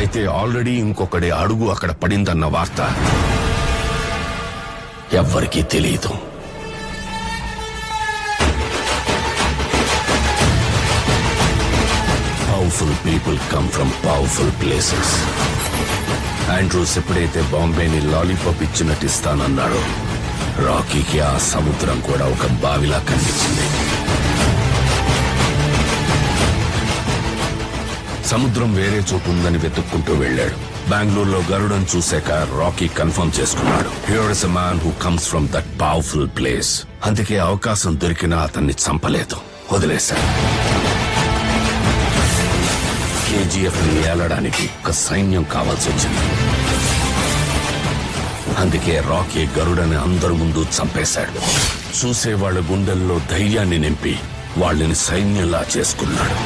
అయితే ఆల్రెడీ ఇంకొకటి అడుగు అక్కడ పడిందన్న వార్త ఎవ్వరికీ తెలియదు. Powerful people come from powerful places. Andrews ఎప్పుడైతే బాంబేని లాలీపాప్ ఇచ్చినట్టు ఇస్తానన్నాడో, రాకీకి ఆ సముద్రం కూడా ఒక బావిలా కనిపించింది. సముద్రం వేరే చోటు ఉందని వెతుక్కుంటూ వెళ్లాడు. బెంగళూరులో గరుడను చూశాక రాకీ కన్ఫర్మ్ చేసుకున్నాడు, here is a man who comes from that powerful place. అందుకే అవకాశం దొరికినా అతన్ని చంపలేదు, వదిలేశాడు. KGF ని ఏలడానికి ఒక సైన్యం కావాల్సి వచ్చింది. అందుకే రాకీ గరుడని అందరి ముందు చంపేశాడు. చూసే వాళ్ళ గుండెల్లో ధైర్యాన్ని నింపి వాళ్ళని సైన్యంలా చేసుకున్నాడు.